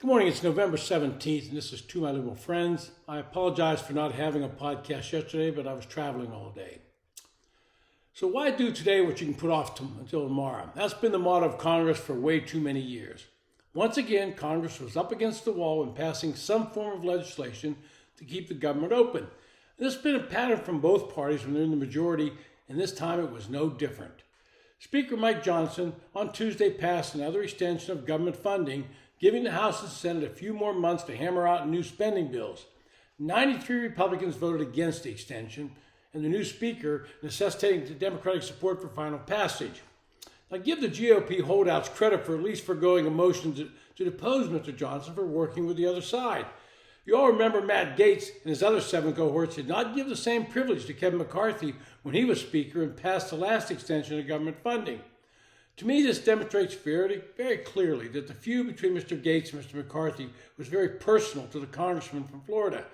Good morning, it's November 17th, and this is To My Liberal Friends. I apologize for not having a podcast yesterday, but I was traveling all day. So why do today what you can put off until tomorrow? That's been the motto of Congress for way too many years. Once again, Congress was up against the wall in passing some form of legislation to keep the government open. And this has been a pattern from both parties when they're in the majority, and this time it was no different. Speaker Mike Johnson on Tuesday passed another extension of government funding, giving the House and Senate a few more months to hammer out new spending bills. 93 Republicans voted against the extension, and the new speaker necessitating the Democratic support for final passage. Now, give the GOP holdouts credit for at least foregoing a motion to depose Mr. Johnson for working with the other side. You all remember Matt Gaetz and his other 7 cohorts did not give the same privilege to Kevin McCarthy when he was Speaker and passed the last extension of government funding. To me, this demonstrates very clearly that the feud between Mr. Gaetz and Mr. McCarthy was very personal to the congressman from Florida.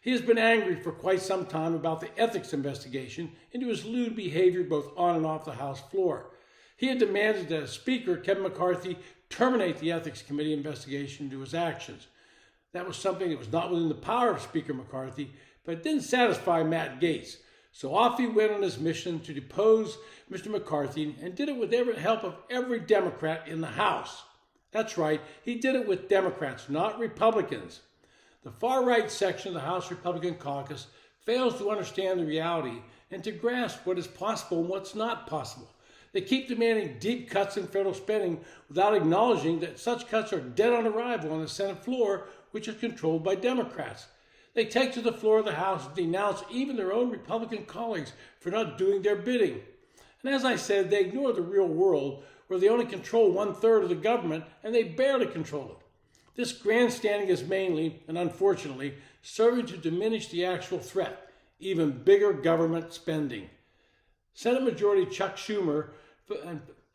He has been angry for quite some time about the ethics investigation into his lewd behavior both on and off the House floor. He had demanded that as Speaker, Kevin McCarthy terminate the Ethics Committee investigation into his actions. That was something that was not within the power of Speaker McCarthy, but it didn't satisfy Matt Gaetz. So off he went on his mission to depose Mr. McCarthy and did it with the help of every Democrat in the House. That's right, he did it with Democrats, not Republicans. The far-right section of the House Republican caucus fails to understand the reality and to grasp what is possible and what's not possible. They keep demanding deep cuts in federal spending without acknowledging that such cuts are dead on arrival on the Senate floor, which is controlled by Democrats. They take to the floor of the House and denounce even their own Republican colleagues for not doing their bidding. And as I said, they ignore the real world where they only control 1/3 of the government and they barely control it. This grandstanding is mainly, and unfortunately, serving to diminish the actual threat, even bigger government spending. Senate Majority Chuck Schumer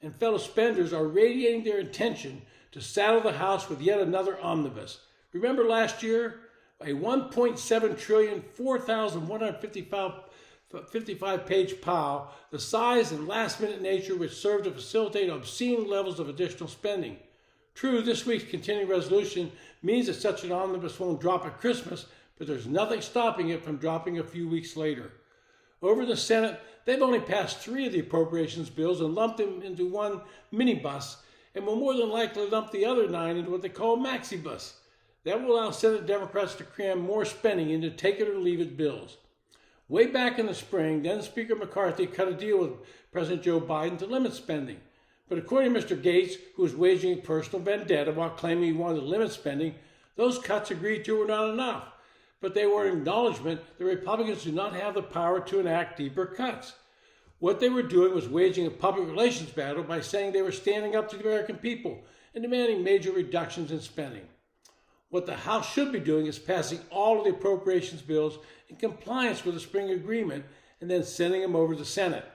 and fellow spenders are radiating their intention to saddle the House with yet another omnibus. Remember last year? A $1.7 trillion, 4,155 page pile, the size and last-minute nature which served to facilitate obscene levels of additional spending. True, this week's continuing resolution means that such an omnibus won't drop at Christmas, but there's nothing stopping it from dropping a few weeks later. Over in the Senate, they've only passed 3 of the appropriations bills and lumped them into one minibus, and will more than likely lump the other 9 into what they call maxibus. That will allow Senate Democrats to cram more spending into take-it-or-leave-it bills. Way back in the spring, then Speaker McCarthy cut a deal with President Joe Biden to limit spending. But according to Mr. Gaetz, who was waging a personal vendetta while claiming he wanted to limit spending, those cuts agreed to were not enough. But they were an acknowledgement that Republicans do not have the power to enact deeper cuts. What they were doing was waging a public relations battle by saying they were standing up to the American people and demanding major reductions in spending. What the House should be doing is passing all of the appropriations bills in compliance with the spring agreement and then sending them over to the Senate.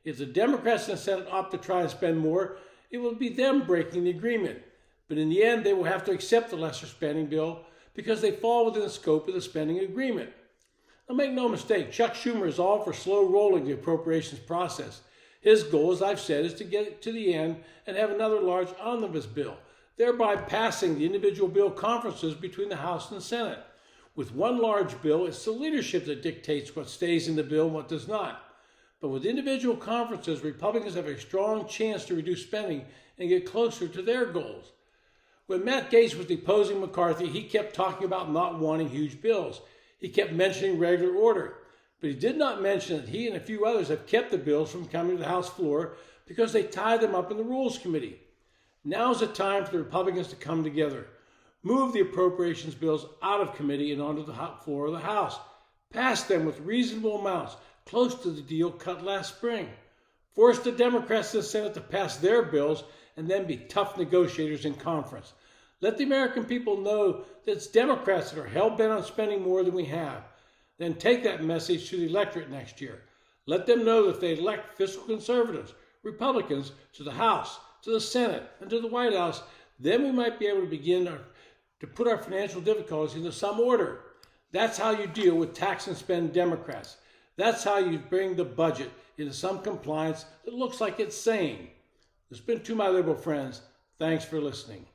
If the Democrats in the Senate opt to try and spend more, it will be them breaking the agreement. But in the end, they will have to accept the lesser spending bill because they fall within the scope of the spending agreement. Now make no mistake, Chuck Schumer is all for slow rolling the appropriations process. His goal, as I've said, is to get to the end and have another large omnibus bill, thereby passing the individual bill conferences between the House and the Senate. With one large bill, it's the leadership that dictates what stays in the bill and what does not. But with individual conferences, Republicans have a strong chance to reduce spending and get closer to their goals. When Matt Gaetz was deposing McCarthy, he kept talking about not wanting huge bills. He kept mentioning regular order. But he did not mention that he and a few others have kept the bills from coming to the House floor because they tied them up in the Rules Committee. Now is the time for the Republicans to come together. Move the appropriations bills out of committee and onto the floor of the House. Pass them with reasonable amounts, close to the deal cut last spring. Force the Democrats in the Senate to pass their bills and then be tough negotiators in conference. Let the American people know that it's Democrats that are hell-bent on spending more than we have. Then take that message to the electorate next year. Let them know that if they elect fiscal conservatives, Republicans, to the House, to the Senate, and to the White House, then we might be able to begin to put our financial difficulties into some order. That's how you deal with tax and spend Democrats. That's how you bring the budget into some compliance that looks like it's sane. This has been To My Liberal Friends. Thanks for listening.